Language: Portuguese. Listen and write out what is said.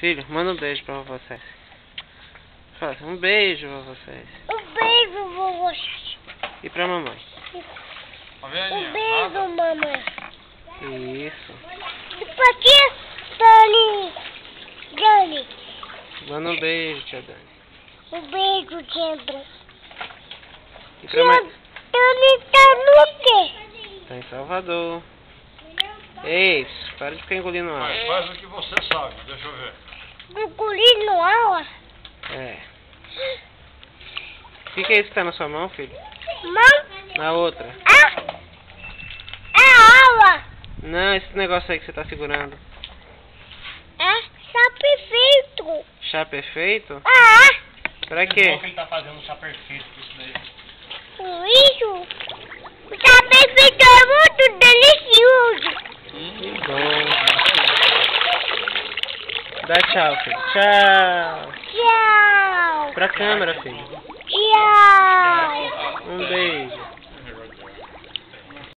Filho, manda um beijo pra vocês. Fala, um beijo pra vocês. Um beijo, vovô. E pra mamãe. Um beijo, mamãe. Isso. E pra que, Dani? Manda um beijo, tia Dani. Um beijo, tia Dani. E pra mãe? Dani tá no quê? Tá em Salvador. Ei, para de ficar engolindo água. Faz o que você sabe, deixa eu ver. Engolindo aula? É. O que é isso que tá na sua mão, filho? Mão? Na outra. Ah! É aula! Não, esse negócio aí que você tá segurando. É chá perfeito! Chá perfeito? Ah! Pra Que quê? ele tá fazendo chá perfeito com isso daí. Com isso? O chá perfeito é muito delicioso! Que bom. Dá tchau, filho. Tchau. Tchau! Pra câmera, filho. Tchau!